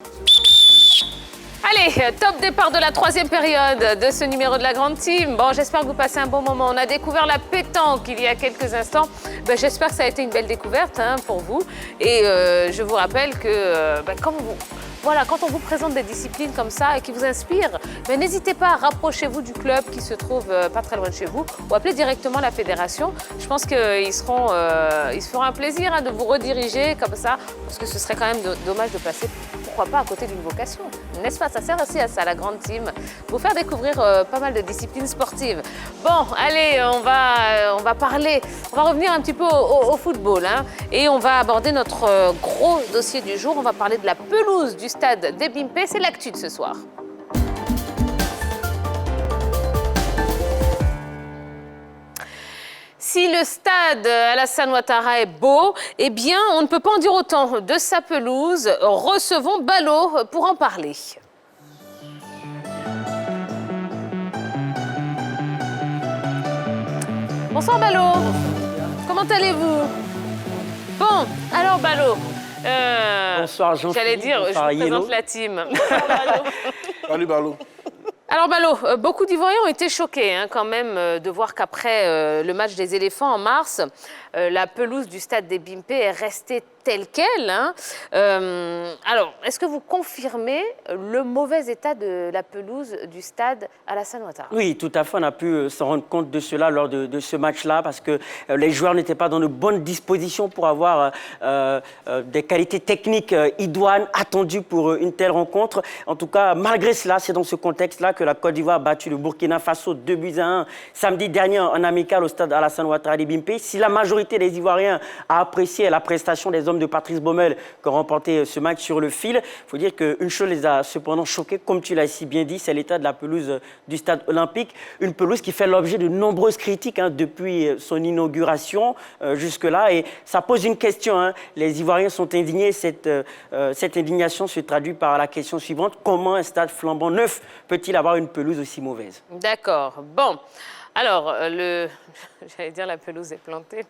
Allez, top départ de la troisième période de ce numéro de la Grande Team. Bon, j'espère que vous passez un bon moment. On a découvert la pétanque il y a quelques instants. J'espère que ça a été une belle découverte pour vous. Et je vous rappelle que quand on vous présente des disciplines comme ça et qui vous inspirent, n'hésitez pas à rapprochez-vous du club qui se trouve pas très loin de chez vous ou appelez directement la fédération. Je pense qu'ils se feront un plaisir de vous rediriger comme ça, parce que ce serait quand même dommage de passer, pourquoi pas, à côté d'une vocation. N'est-ce pas? Ça sert aussi à ça, la Grande Team, vous faire découvrir pas mal de disciplines sportives. Bon, allez, on va revenir un petit peu au football, et on va aborder notre gros dossier du jour. On va parler de la pelouse du stade des Bimpe. C'est l'actu de ce soir. Si le stade Alassane Ouattara est beau, eh bien, on ne peut pas en dire autant de sa pelouse. Recevons Ballot pour en parler. Bonsoir Ballot. Comment allez-vous? Bon, alors Ballot. Bonsoir Jean-Philippe. J'allais dire, je vous présente la team. Salut Ballot. Alors Ballot, beaucoup d'Ivoiriens ont été choqués quand même de voir qu'après le match des éléphants en mars, la pelouse du stade des Bimpe est restée telle qu'elle. Alors, est-ce que vous confirmez le mauvais état de la pelouse du stade Alassane Ouattara? Oui, tout à fait. On a pu s'en rendre compte de cela lors de ce match-là, parce que les joueurs n'étaient pas dans de bonnes dispositions pour avoir des qualités techniques idoines attendues pour une telle rencontre. En tout cas, malgré cela, c'est dans ce contexte-là que la Côte d'Ivoire a battu le Burkina Faso 2-1 samedi dernier en amical au stade Alassane Ouattara des Bimpe. Si la majorité des Ivoiriens a apprécié la prestation des hommes de Patrice Baumel qui ont remporté ce match sur le fil, il faut dire qu'une chose les a cependant choqués, comme tu l'as si bien dit, c'est l'état de la pelouse du stade olympique. Une pelouse qui fait l'objet de nombreuses critiques depuis son inauguration jusque-là. Et ça pose une question. Les Ivoiriens sont indignés. Cette indignation se traduit par la question suivante. Comment un stade flambant neuf peut-il avoir une pelouse aussi mauvaise? D'accord. Bon. Alors, j'allais dire la pelouse est plantée.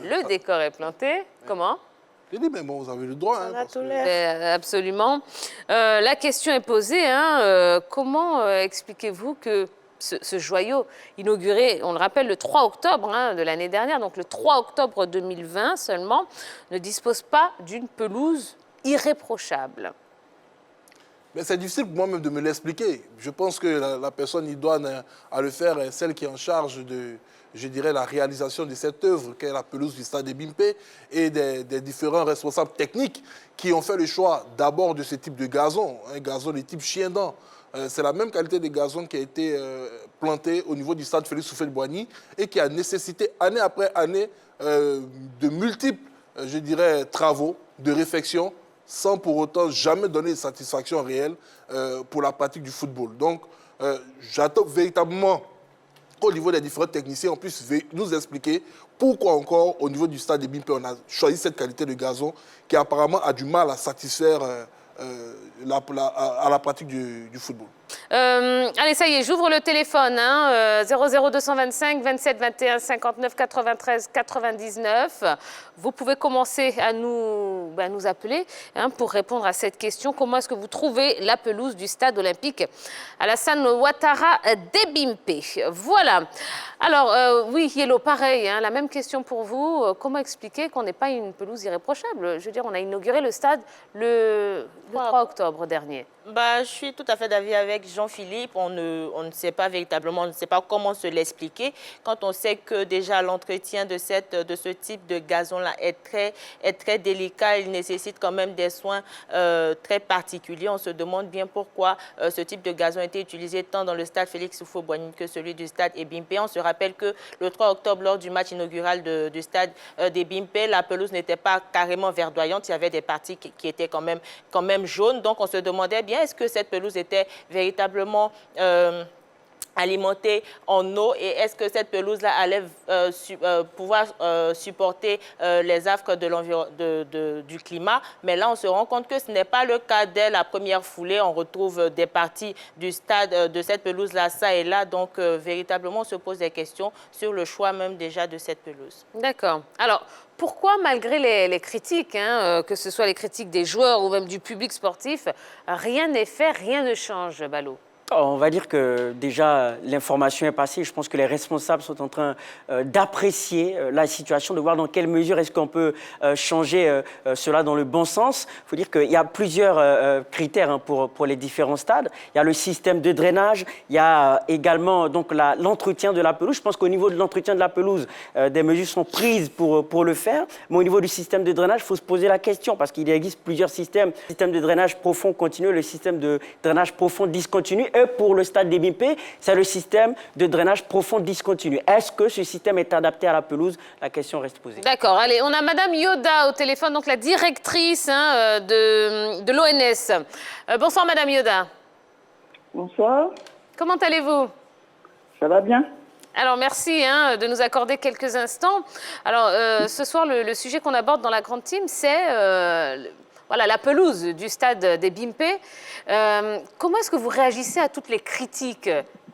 Le décor est planté. Comment? J'ai dit, mais bon, vous avez le droit. Absolument. La question est posée. Comment expliquez-vous que ce joyau inauguré, on le rappelle, le 3 octobre de l'année dernière, donc le 3 octobre 2020 seulement, ne dispose pas d'une pelouse irréprochable? Mais c'est difficile pour moi-même de me l'expliquer. Je pense que la personne idoine à le faire est celle qui est en charge de, je dirais, la réalisation de cette œuvre qu'est la pelouse du stade des Bimpe et des différents responsables techniques qui ont fait le choix d'abord de ce type de gazon, un gazon de type chien-dent. C'est la même qualité de gazon qui a été planté au niveau du stade Félix Houphouët-Boigny et qui a nécessité année après année de multiples, je dirais, travaux, de réflexion, sans pour autant jamais donner de satisfaction réelle pour la pratique du football. Donc, j'attends véritablement qu'au niveau des différents techniciens, on puisse nous expliquer pourquoi encore, au niveau du stade des Bimpe, on a choisi cette qualité de gazon qui apparemment a du mal à satisfaire à la pratique du football. Allez, ça y est, j'ouvre le téléphone. 00225 27 21 59 93 99. Vous pouvez commencer à nous appeler pour répondre à cette question. Comment est-ce que vous trouvez la pelouse du stade olympique Alassane Ouattara des Bimpe? Voilà. Alors, oui, Yellow, pareil, la même question pour vous. Comment expliquer qu'on n'ait pas une pelouse irréprochable? Je veux dire, on a inauguré le stade le 3 octobre dernier. Je suis tout à fait d'avis avec Jean-Philippe. On ne sait pas véritablement, on ne sait pas comment se l'expliquer. Quand on sait que déjà l'entretien de ce type de gazon-là est très délicat, il nécessite quand même des soins très particuliers. On se demande bien pourquoi ce type de gazon a été utilisé tant dans le stade Félix Houphouët-Boigny que celui du stade des Bimpe. On se rappelle que le 3 octobre, lors du match inaugural du stade des Bimpe, la pelouse n'était pas carrément verdoyante. Il y avait des parties qui étaient quand même jaunes. Donc on se demandait bien, est-ce que cette pelouse était véritablement alimentée en eau et est-ce que cette pelouse-là allait pouvoir supporter les affres du climat. Mais là, on se rend compte que ce n'est pas le cas. Dès la première foulée, on retrouve des parties du stade de cette pelouse-là, ça et là. Donc, véritablement, on se pose des questions sur le choix même déjà de cette pelouse. D'accord. Alors, pourquoi, malgré les critiques, que ce soit les critiques des joueurs ou même du public sportif, rien n'est fait, rien ne change, Balo? On va dire que déjà l'information est passée. Je pense que les responsables sont en train d'apprécier la situation, de voir dans quelle mesure est-ce qu'on peut changer cela dans le bon sens. Il faut dire qu'il y a plusieurs critères pour les différents stades. Il y a le système de drainage, il y a également donc l'entretien de la pelouse. Je pense qu'au niveau de l'entretien de la pelouse, des mesures sont prises pour le faire. Mais au niveau du système de drainage, il faut se poser la question parce qu'il existe plusieurs systèmes. Le système de drainage profond continu, le système de drainage profond discontinu. Pour le stade des Bimpé, c'est le système de drainage profond discontinu. Est-ce que ce système est adapté à la pelouse? La question reste posée. D'accord. Allez, on a Madame Yoda au téléphone, donc la directrice de l'ONS. Bonsoir, Madame Yoda. Bonsoir. Comment allez-vous? Ça va bien? Alors, merci de nous accorder quelques instants. Alors, ce soir, le sujet qu'on aborde dans la grande team, c'est voilà, la pelouse du stade des Bimpé. Comment est-ce que vous réagissez à toutes les critiques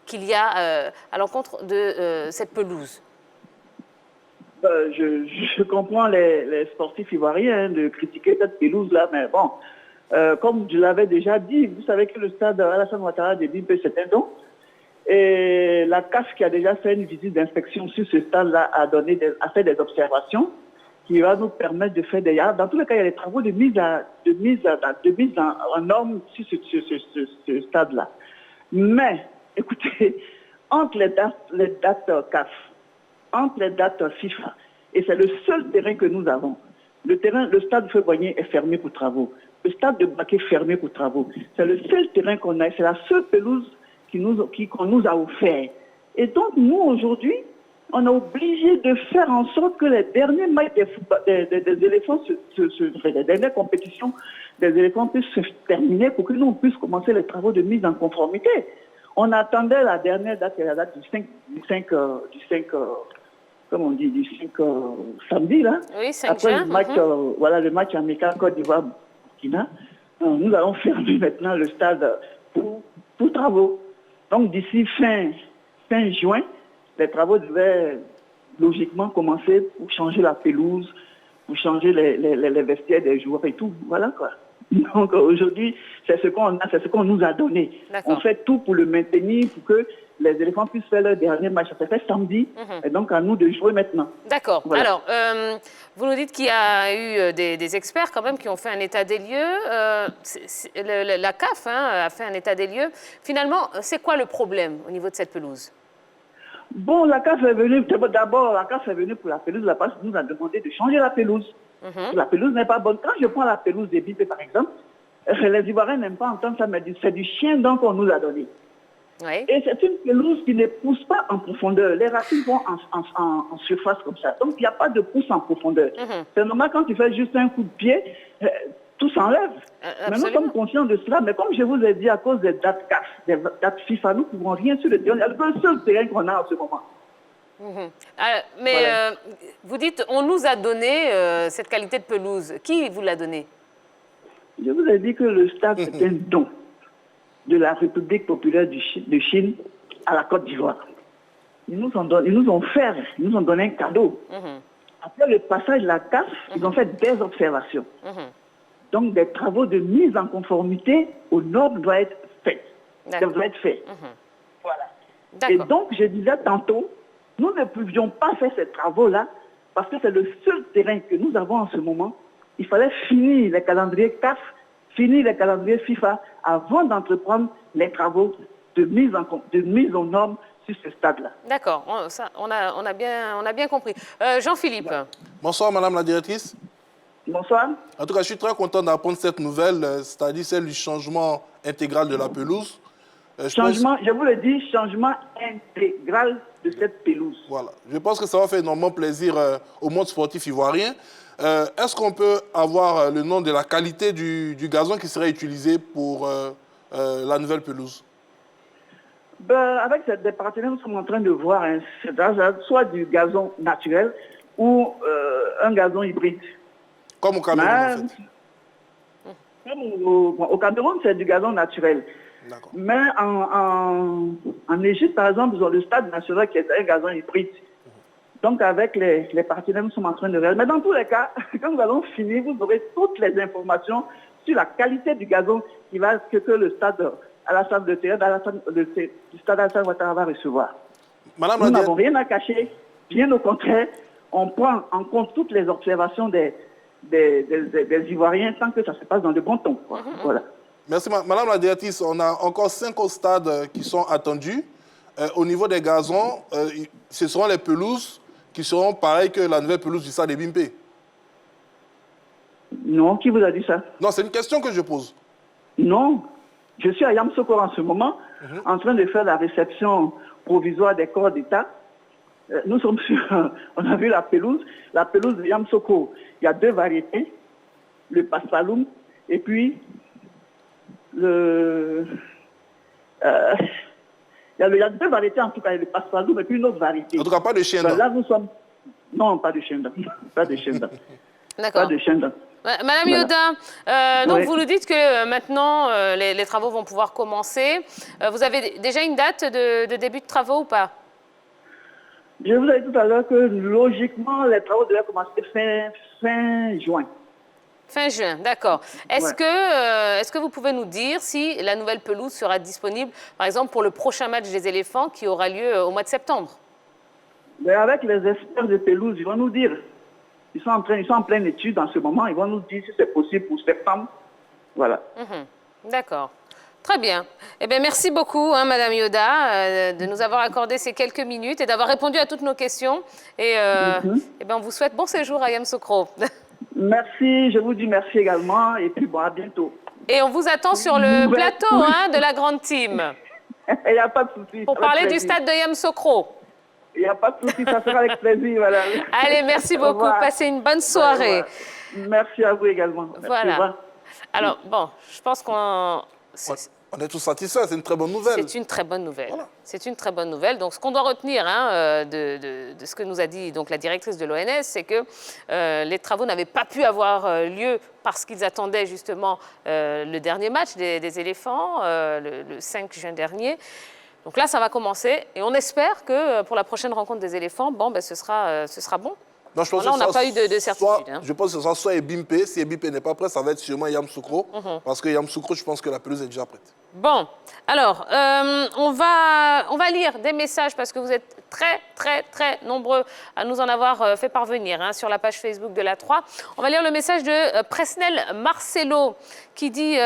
qu'il y a à l'encontre de cette pelouse? Je comprends les sportifs ivoiriens de critiquer cette pelouse-là, mais bon, comme je l'avais déjà dit, vous savez que le stade Alassane Ouattara de Bimpé, c'est un don. Et la CAF, qui a déjà fait une visite d'inspection sur ce stade-là, a fait des observations qui va nous permettre de faire des... Dans tous les cas, il y a des travaux de mise en norme sur ce stade-là. Mais, écoutez, entre les dates CAF, entre les dates FIFA, et c'est le seul terrain que nous avons. Le stade Feu-Boigny est fermé pour travaux. Le stade de Baké est fermé pour travaux. C'est le seul terrain qu'on a. C'est la seule pelouse qu'on nous a offert. Et donc, nous, aujourd'hui, on est obligé de faire en sorte que les derniers matchs des éléphants, les dernières compétitions des éléphants puissent se terminer pour que nous, on puisse commencer les travaux de mise en conformité. On attendait la dernière date, la date du 5 samedi, là. Oui, 5 Après juin. le match, voilà, le match amical Côte d'Ivoire-Burkina. Nous allons fermer maintenant le stade pour travaux. Donc, d'ici fin juin, les travaux devaient logiquement commencer pour changer la pelouse, pour changer les vestiaires des joueurs et tout. Voilà quoi. Donc aujourd'hui, c'est ce qu'on a, c'est ce qu'on nous a donné. On fait tout pour le maintenir, pour que les éléphants puissent faire leur dernier match. Ça fait samedi, et donc à nous de jouer maintenant. D'accord. Voilà. Alors, vous nous dites qu'il y a eu des experts quand même qui ont fait un état des lieux. La CAF a fait un état des lieux. Finalement, c'est quoi le problème au niveau de cette pelouse? Bon, la CAF est venue, d'abord, la CAF est venue pour la pelouse, la CAF nous a demandé de changer la pelouse. La pelouse n'est pas bonne. Quand je prends la pelouse des Bimpé, par exemple, les Ivoiriens n'aiment pas entendre ça, mais c'est du chien donc qu'on nous a donné. Oui. Et c'est une pelouse qui ne pousse pas en profondeur. Les racines vont en surface comme ça. Donc, il n'y a pas de pousse en profondeur. C'est normal quand tu fais juste un coup de pied, tout s'enlève. Mais nous sommes conscients de cela. Mais comme je vous ai dit, à cause des dates CAF, des dates FIFA, nous ne pouvons rien sur le terrain. C'est le seul terrain qu'on a en ce moment. Mais Voilà. vous dites, on nous a donné cette qualité de pelouse. Qui vous l'a donné? Je vous ai dit que le stade, c'est un don de la République populaire de Chine à la Côte d'Ivoire. Ils nous ont donné un cadeau. Après le passage de la CAF, ils ont fait des observations. Donc, des travaux de mise en conformité aux normes doivent être faits. Voilà. Et donc, je disais tantôt, nous ne pouvions pas faire ces travaux-là parce que c'est le seul terrain que nous avons en ce moment. Il fallait finir les calendriers CAF, finir les calendriers FIFA avant d'entreprendre les travaux de mise aux normes sur ce stade-là. D'accord, on a bien compris. Jean-Philippe. Bonsoir, Madame la directrice. Bonsoir. En tout cas, je suis très content d'apprendre cette nouvelle, c'est-à-dire celle du changement intégral de la pelouse. Je vous le dis, changement intégral de cette pelouse. Voilà. Je pense que ça va faire énormément plaisir au monde sportif ivoirien. Est-ce qu'on peut avoir le nom de la qualité du gazon qui serait utilisé pour la nouvelle pelouse? Ben, avec des partenaires, nous sommes en train de voir soit du gazon naturel ou un gazon hybride. Comme au Cameroun, en fait. Comme au Cameroun, c'est du gazon naturel. D'accord. Mais en Égypte, par exemple, ils ont le stade national qui est un gazon hybride. Donc, avec les partenaires, nous sommes en train de réaliser. Mais dans tous les cas, quand nous allons finir, vous aurez toutes les informations sur la qualité du gazon que le stade Alassane de terrain, du stade Alassane Ouattara va recevoir. Madame Nous n'avons rien à cacher. Bien au contraire, on prend en compte toutes les observations des Ivoiriens tant que ça se passe dans le bon ton. Voilà. Merci, Madame la directrice. On a encore 5 autres stades qui sont attendus. Au niveau des gazons, ce seront les pelouses qui seront pareilles que la nouvelle pelouse du stade de Bimpe. Non, qui vous a dit ça? Non, c'est une question que je pose. Non, je suis à Yamoussoukro en ce moment, en train de faire la réception provisoire des corps d'État. Nous sommes on a vu la pelouse de Yamoussoukro. Il y a 2 variétés, le paspaloum et puis il y a 2 variétés en tout cas, le paspaloum et puis une autre variété. En tout cas, pas de chien d'Inde. Là, nous sommes... Non, pas de chien d'Inde. Pas de chien d'Inde. D'accord. Pas de chien d'Inde. Madame Yoda, donc Oui. vous nous dites que maintenant, les travaux vont pouvoir commencer. Vous avez déjà une date de début de travaux ou pas? Je vous ai dit tout à l'heure que logiquement, les travaux devaient commencer fin juin. Fin juin, d'accord. Est-ce que vous pouvez nous dire si la nouvelle pelouse sera disponible, par exemple, pour le prochain match des éléphants qui aura lieu au mois de septembre? Mais avec les experts de pelouse, ils vont nous dire. Ils sont en pleine étude en ce moment. Ils vont nous dire si c'est possible pour septembre. Voilà. D'accord. Très bien. Eh bien, merci beaucoup, Madame Yoda, de nous avoir accordé ces quelques minutes et d'avoir répondu à toutes nos questions. Et eh bien, on vous souhaite bon séjour à Yamoussoukro. Merci, je vous dis merci également. Et puis, bon, à bientôt. Et on vous attend sur le plateau de la grande team Il n'y a pas de souci. pour parler du stade de Yamoussoukro. Il n'y a pas de souci, ça sera avec plaisir, madame. Allez, merci beaucoup. revoir. Passez une bonne soirée. Merci à vous également. Merci, Voilà. au revoir. Alors, bon, je pense qu'on... On est tous satisfaits, c'est une très bonne nouvelle. C'est une très bonne nouvelle. Voilà. C'est une très bonne nouvelle. Donc, ce qu'on doit retenir de ce que nous a dit donc, la directrice de l'ONS, c'est que les travaux n'avaient pas pu avoir lieu parce qu'ils attendaient justement le dernier match des éléphants, le 5 juin dernier. Donc là, ça va commencer et on espère que pour la prochaine rencontre des éléphants, bon, ben, ce sera bon. Non, je pense Là, que on n'a ça pas eu de certitude. Je pense que ce sera soit Ebimpe. Si Ebimpe n'est pas prêt, ça va être sûrement Yamoussoukro. Parce que Yamoussoukro, je pense que la pelouse est déjà prête. Bon, alors, on va lire des messages parce que vous êtes très nombreux à nous en avoir fait parvenir sur la page Facebook de la 3. On va lire le message de Presnel Marcelo qui dit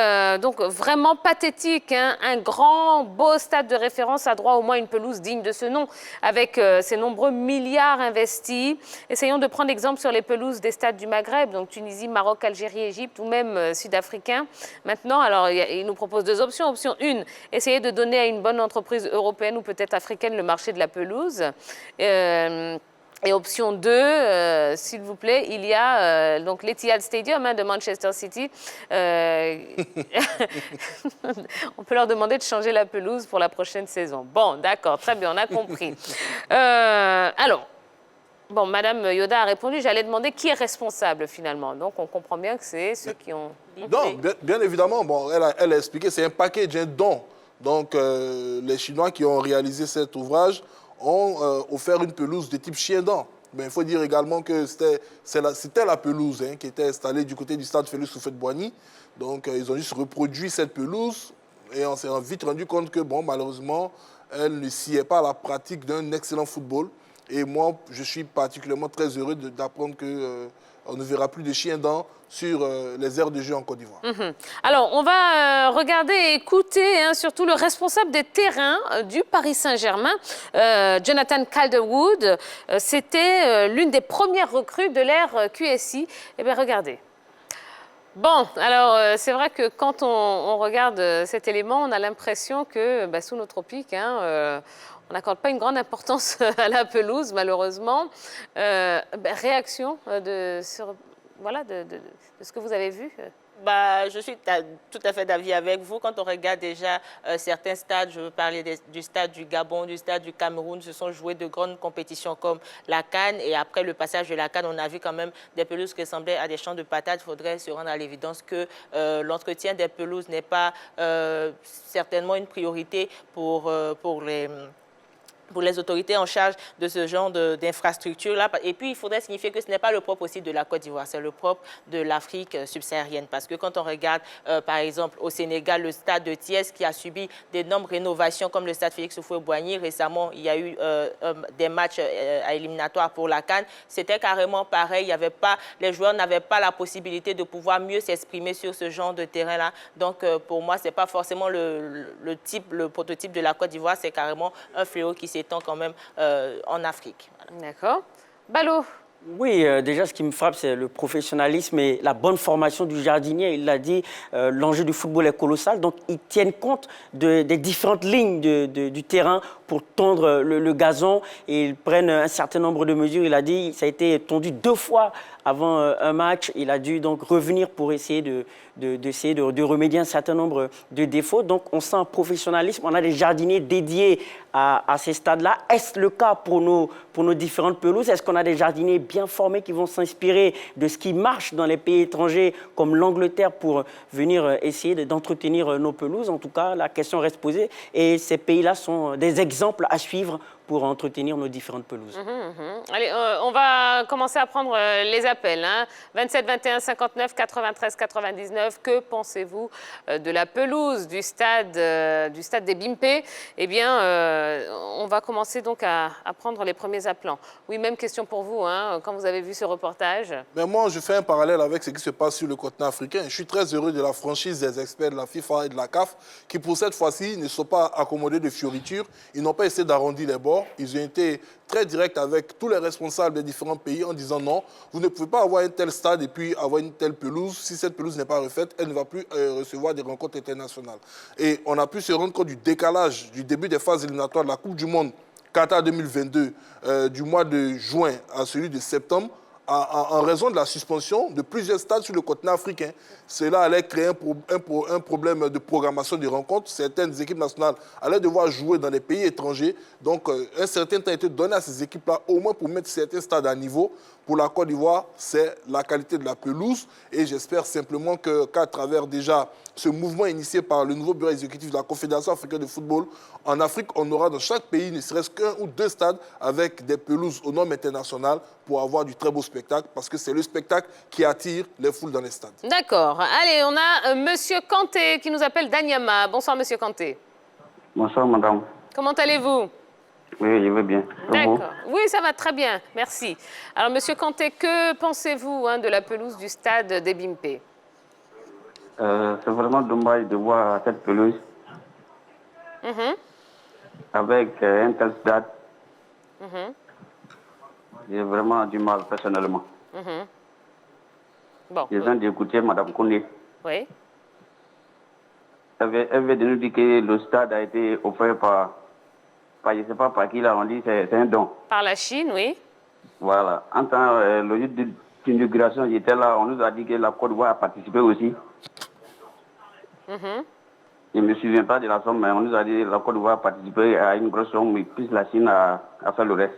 donc vraiment pathétique, un grand beau stade de référence a droit au moins une pelouse digne de ce nom avec ses nombreux milliards investis. Essayons de prendre exemple sur les pelouses des stades du Maghreb, donc Tunisie, Maroc, Algérie, Égypte ou même sud-africain. Maintenant, alors il nous propose 2 options. Option 1, essayer de donner à une bonne entreprise européenne ou peut-être africaine le marché de la pelouse. Et option 2, s'il vous plaît, il y a donc l'Etihad Stadium de Manchester City. On peut leur demander de changer la pelouse pour la prochaine saison. Bon, d'accord, très bien, on a compris. Alors, bon, Madame Yoda a répondu, j'allais demander qui est responsable finalement. Donc, on comprend bien que c'est ceux qui ont... Non, bien évidemment, bon, elle a expliqué, c'est un package, un don. Donc, les Chinois qui ont réalisé cet ouvrage ont offert une pelouse de type chien-dent. Mais il faut dire également que c'était la pelouse qui était installée du côté du stade Félix Houphouët-Boigny. Donc, ils ont juste reproduit cette pelouse et on s'est vite rendu compte que, bon, malheureusement, elle ne sciait pas à la pratique d'un excellent football. Et moi, je suis particulièrement très heureux d'apprendre qu'on ne verra plus de chiens-dents sur les aires de jeu en Côte d'Ivoire. Alors, on va regarder et écouter surtout le responsable des terrains du Paris Saint-Germain, Jonathan Calderwood. C'était l'une des premières recrues de l'ère QSI. Eh bien, regardez. Bon, alors c'est vrai que quand on regarde cet élément, on a l'impression que sous nos tropiques, on n'accorde pas une grande importance à la pelouse, malheureusement. Réaction de ce que vous avez vu? Bah, je suis tout à fait d'avis avec vous. Quand on regarde déjà certains stades, je veux parler du stade du Gabon, du stade du Cameroun, se sont joués de grandes compétitions comme la CAN. Et après le passage de la CAN, on a vu quand même des pelouses qui ressemblaient à des champs de patates. Il faudrait se rendre à l'évidence que l'entretien des pelouses n'est pas certainement une priorité pour les autorités en charge de ce genre d'infrastructure-là. Et puis, il faudrait signifier que ce n'est pas le propre aussi de la Côte d'Ivoire, c'est le propre de l'Afrique subsaharienne. Parce que quand on regarde, par exemple, au Sénégal, le stade de Thiès qui a subi d'énormes rénovations, comme le stade Félix Houphouët-Boigny, récemment, il y a eu des matchs à éliminatoires pour la CAN. C'était carrément pareil. Il y avait pas, les joueurs n'avaient pas la possibilité de pouvoir mieux s'exprimer sur ce genre de terrain-là. Donc, pour moi, ce n'est pas forcément le prototype de la Côte d'Ivoire, c'est carrément un fléau qui s'étend quand même en Afrique. Voilà. D'accord. Ballot. Oui, déjà, ce qui me frappe, c'est le professionnalisme et la bonne formation du jardinier. Il l'a dit, l'enjeu du football est colossal. Donc, ils tiennent compte des différentes lignes du terrain pour tondre le gazon et ils prennent un certain nombre de mesures. Il a dit, ça a été tondu 2 fois avant un match. Il a dû donc revenir pour essayer de remédier à un certain nombre de défauts. Donc, on sent un professionnalisme. On a des jardiniers dédiés à ces stades-là. Est-ce le cas pour nos différentes pelouses? Est-ce qu'on a des jardiniers bien formés qui vont s'inspirer de ce qui marche dans les pays étrangers comme l'Angleterre pour venir essayer d'entretenir nos pelouses? En tout cas, la question reste posée et ces pays-là sont des exemples à suivre pour entretenir nos différentes pelouses. Allez, on va commencer à prendre les appels. 27 21 59 93 99. Que pensez-vous de la pelouse du stade des Bimpé? Eh bien, on va commencer donc à prendre les premiers appelants. Oui, même question pour vous, quand vous avez vu ce reportage. Mais moi, je fais un parallèle avec ce qui se passe sur le continent africain. Je suis très heureux de la franchise des experts de la FIFA et de la CAF qui, pour cette fois-ci, ne sont pas accommodés de fioritures. Ils n'ont pas essayé d'arrondir les bords. Ils ont été très directs avec tous les responsables des différents pays en disant non, vous ne pouvez pas avoir un tel stade et puis avoir une telle pelouse. Si cette pelouse n'est pas refaite, elle ne va plus recevoir des rencontres internationales. Et on a pu se rendre compte du décalage du début des phases éliminatoires de la Coupe du Monde Qatar 2022, du mois de juin à celui de septembre, en raison de la suspension de plusieurs stades sur le continent africain. Cela allait créer un problème de programmation des rencontres. Certaines équipes nationales allaient devoir jouer dans des pays étrangers. Donc, un certain temps a été donné à ces équipes-là, au moins pour mettre certains stades à niveau. Pour la Côte d'Ivoire, c'est la qualité de la pelouse. Et j'espère simplement qu'à travers déjà ce mouvement initié par le nouveau bureau exécutif de la Confédération africaine de football, en Afrique, on aura dans chaque pays ne serait-ce qu'un ou 2 stades avec des pelouses aux normes internationales pour avoir du très beau spectacle, parce que c'est le spectacle qui attire les foules dans les stades. D'accord. Allez, on a Monsieur Kanté qui nous appelle d'Anyama. Bonsoir, Monsieur Kanté. Bonsoir, madame. Comment allez-vous? Oui, je vais bien. D'accord. Oui, ça va très bien. Merci. Alors, Monsieur Kanté, que pensez-vous de la pelouse du stade des Bimpé? C'est vraiment dommage de voir cette pelouse avec un tel stade. J'ai vraiment du mal personnellement. Bon. Je viens d'écouter Mme Koundé. Oui. Elle veut nous dire que le stade a été offert par je ne sais pas par qui là, on dit c'est un don. Par la Chine, oui. Voilà. En temps, le jour d'inauguration, j'étais là, on nous a dit que la Côte d'Ivoire a participé aussi. Je ne me souviens pas de la somme, mais on nous a dit que la Côte d'Ivoire a participé à une grosse somme, et puis la Chine a fait le reste.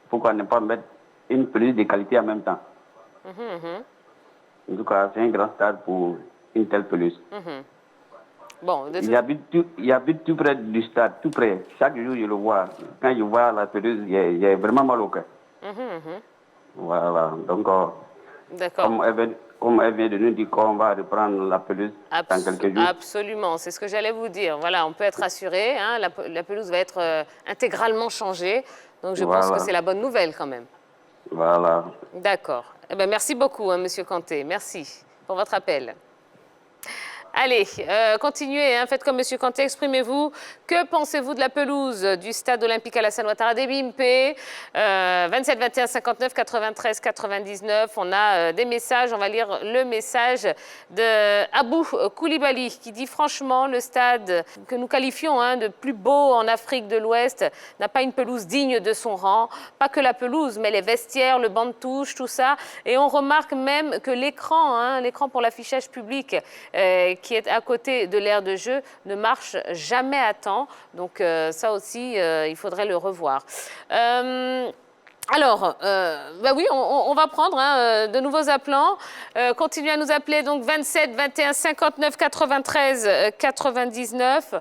Pourquoi ne pas mettre une pelouse de qualité en même temps? En tout cas, c'est un grand stade pour une telle pelouse. Bon, il habite tout près du stade, tout près. Chaque jour, je le vois. Quand je vois la pelouse, j'ai vraiment mal au cœur. Voilà. Donc, comme elle vient de nous dire qu'on va reprendre la pelouse dans quelques jours. Absolument, c'est ce que j'allais vous dire. Voilà, on peut être rassuré. La pelouse va être intégralement changée. Donc, je pense que c'est la bonne nouvelle quand même. Voilà. D'accord. Eh bien, merci beaucoup, Monsieur Kanté. Merci pour votre appel. Allez, continuez, hein, faites comme M. Kanté, exprimez-vous. Que pensez-vous de la pelouse du stade olympique Alassane Ouattara des Bimpe 27 21 59 93 99. On a des messages, on va lire le message de Abou Koulibaly qui dit franchement le stade que nous qualifions de plus beau en Afrique de l'Ouest n'a pas une pelouse digne de son rang. Pas que la pelouse, mais les vestiaires, le banc de touche, tout ça. Et on remarque même que l'écran, l'écran pour l'affichage public qui est à côté de l'aire de jeu ne marche jamais à temps. Donc ça aussi, il faudrait le revoir. Alors, oui, on va prendre de nouveaux appelants. Continuez à nous appeler, donc 27 21 59 93 99.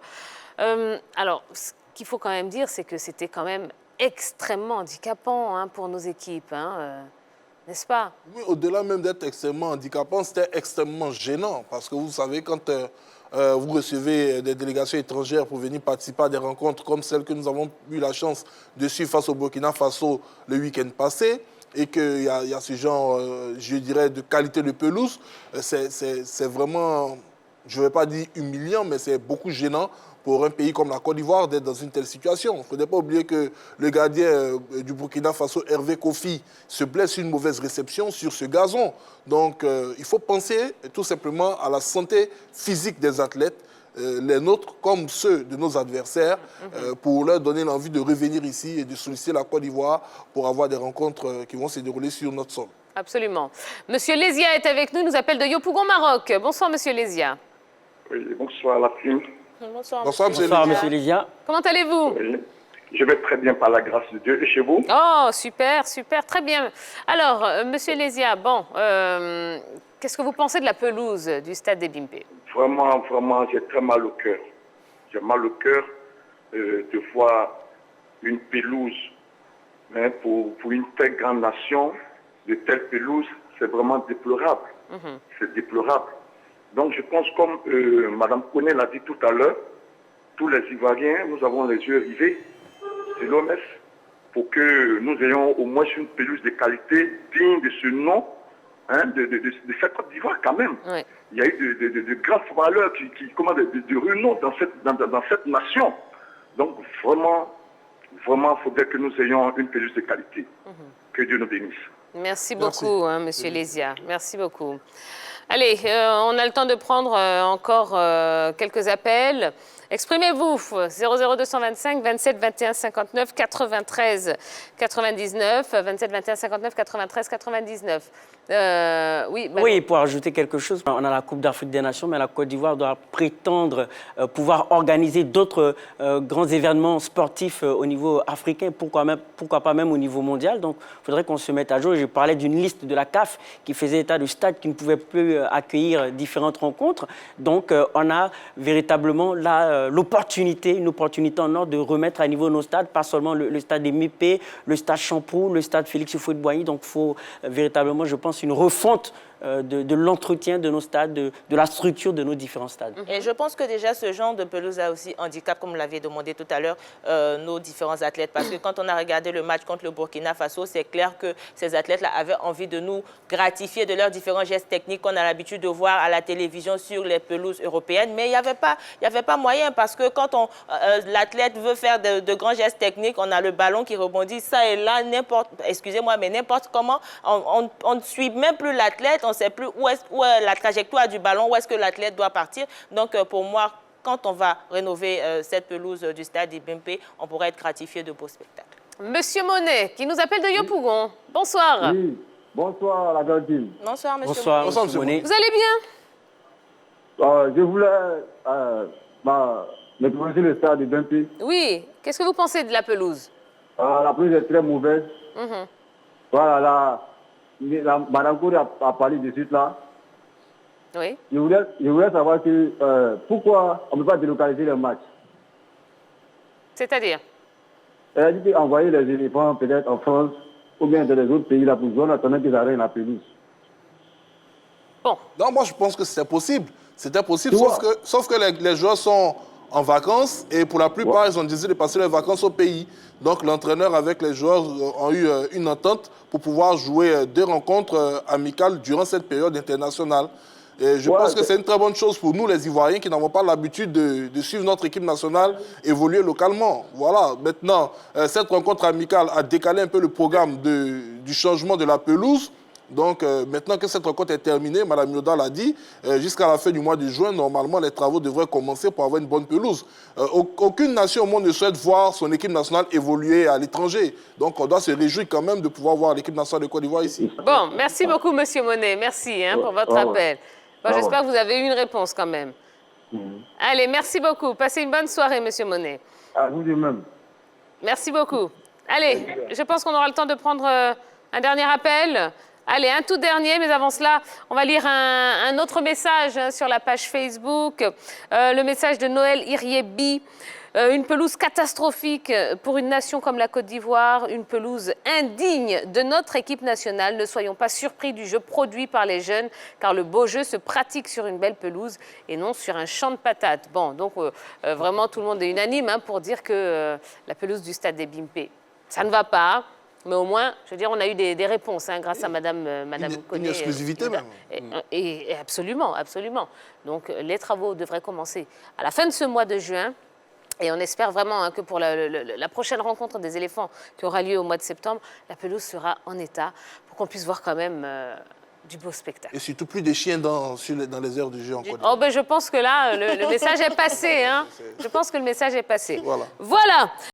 Alors, ce qu'il faut quand même dire, c'est que c'était quand même extrêmement handicapant pour nos équipes, n'est-ce pas? Oui, au-delà même d'être extrêmement handicapant, c'était extrêmement gênant. Parce que vous savez, quand vous recevez des délégations étrangères pour venir participer à des rencontres comme celles que nous avons eu la chance de suivre face au Burkina Faso le week-end passé, et qu'il y a ce genre, je dirais, de qualité de pelouse, c'est vraiment, je ne vais pas dire humiliant, mais c'est beaucoup gênant pour un pays comme la Côte d'Ivoire d'être dans une telle situation. Il ne faudrait pas oublier que le gardien du Burkina Faso, Hervé Kofi, se blesse une mauvaise réception sur ce gazon. Donc, il faut penser tout simplement à la santé physique des athlètes, les nôtres comme ceux de nos adversaires, pour leur donner l'envie de revenir ici et de solliciter la Côte d'Ivoire pour avoir des rencontres qui vont se dérouler sur notre sol. Absolument. Monsieur Lézia est avec nous, il nous appelle de Yopougon, Maroc. Bonsoir, Monsieur Lézia. Oui, bonsoir la team. Bonsoir, Monsieur Lézia. Comment allez-vous? Oui, je vais très bien par la grâce de Dieu. Et chez vous? Oh, super, super, très bien. Alors, Monsieur Lézia, bon, qu'est-ce que vous pensez de la pelouse du stade des Bimpe? Vraiment, j'ai très mal au cœur. J'ai mal au cœur de voir une pelouse pour une telle grande nation, de telles pelouses, c'est vraiment déplorable. C'est déplorable. Donc je pense, comme Mme Koné l'a dit tout à l'heure, tous les Ivoiriens, nous avons les yeux rivés de l'OMS pour que nous ayons au moins une pelouse de qualité digne de ce nom, de cette Côte d'Ivoire quand même. Oui. Il y a eu de grandes valeurs, de renom dans cette nation. Donc vraiment, il faudrait que nous ayons une pelouse de qualité. Que Dieu nous bénisse. Merci beaucoup, Monsieur Lézia. Merci beaucoup. Allez, on a le temps de prendre encore quelques appels. Exprimez-vous, 00225 27 21 59 93 99, 27 21 59 93 99. Oui, pour ajouter quelque chose, on a la Coupe d'Afrique des Nations, mais la Côte d'Ivoire doit prétendre pouvoir organiser d'autres grands événements sportifs au niveau africain, pourquoi pas même au niveau mondial. Donc, il faudrait qu'on se mette à jour. Je parlais d'une liste de la CAF qui faisait état de stades qui ne pouvaient plus accueillir différentes rencontres. Donc, on a véritablement là une opportunité en or de remettre à niveau nos stades, pas seulement le stade des Mépé, le stade Champrou, le stade Félix Houphouët-Boigny. Donc, il faut véritablement, je pense, une refonte de l'entretien de nos stades, de la structure de nos différents stades. Et je pense que déjà ce genre de pelouse a aussi handicap, comme vous l'avez demandé tout à l'heure, nos différents athlètes. Parce que quand on a regardé le match contre le Burkina Faso, c'est clair que ces athlètes-là avaient envie de nous gratifier de leurs différents gestes techniques qu'on a l'habitude de voir à la télévision sur les pelouses européennes. Mais il n'y avait pas moyen, parce que quand l'athlète veut faire de grands gestes techniques, on a le ballon qui rebondit ça et là, n'importe comment. On ne suit même plus l'athlète, on ne sait plus où est la trajectoire du ballon, où est-ce que l'athlète doit partir. Donc, pour moi, quand on va rénover cette pelouse du stade d'Ibimpe, on pourrait être gratifié de beaux spectacles. Monsieur Monet, qui nous appelle de Yopougon. Bonsoir. Oui, bonsoir la grande team. Bonsoir, monsieur. Bonsoir, monsieur Monet. Vous allez bien? Je voulais me prononcer le stade d'Ibimpe. Oui. Qu'est-ce que vous pensez de la pelouse? La pelouse est très mauvaise. Voilà, Madame Kouré a parlé de suite là. Oui. Je voulais savoir pourquoi on ne peut pas délocaliser le match. C'est-à-dire? Elle a dit d'envoyer les éléphants peut-être en France ou bien dans les autres pays là pour zone attendant qu'ils arrêtent la pelouse. Bon. Non, moi je pense que c'était possible. C'était possible, sauf que les joueurs sont en vacances et pour la plupart, ils ont décidé de passer leurs vacances au pays. Donc l'entraîneur avec les joueurs ont eu une entente pour pouvoir jouer 2 rencontres amicales durant cette période internationale. Et je Ouais, pense que c'est- c'est une très bonne chose pour nous, les Ivoiriens, qui n'avons pas l'habitude de suivre notre équipe nationale évoluer localement. Voilà, maintenant, cette rencontre amicale a décalé un peu le programme du changement de la pelouse. Donc, maintenant que cette rencontre est terminée, Mme Yoda l'a dit, jusqu'à la fin du mois de juin, normalement, les travaux devraient commencer pour avoir une bonne pelouse. Aucune nation au monde ne souhaite voir son équipe nationale évoluer à l'étranger. Donc, on doit se réjouir quand même de pouvoir voir l'équipe nationale de Côte d'Ivoire ici. Bon, merci beaucoup, Monsieur Monet. Merci pour votre appel. Bon, j'espère que vous avez eu une réponse quand même. Allez, merci beaucoup. Passez une bonne soirée, Monsieur Monet. À vous de même. Merci beaucoup. Allez, je pense qu'on aura le temps de prendre un dernier appel. Allez, un tout dernier, mais avant cela, on va lire un autre message sur la page Facebook. Le message de Noël Iriebi. Une pelouse catastrophique pour une nation comme la Côte d'Ivoire, une pelouse indigne de notre équipe nationale. Ne soyons pas surpris du jeu produit par les jeunes, car le beau jeu se pratique sur une belle pelouse et non sur un champ de patates. Bon, donc vraiment tout le monde est unanime pour dire que la pelouse du stade des Bimpé, ça ne va pas. Mais au moins, je veux dire, on a eu des réponses grâce à Madame Koné. Une exclusivité même. Et absolument, absolument. Donc les travaux devraient commencer à la fin de ce mois de juin. Et on espère vraiment que pour la prochaine rencontre des éléphants qui aura lieu au mois de septembre, la pelouse sera en état pour qu'on puisse voir quand même du beau spectacle. Et surtout plus de chiens dans les heures du jeu en Côte d'Ivoire. Oh ben je pense que là, le message est passé. Je pense que le message est passé. Voilà. Voilà.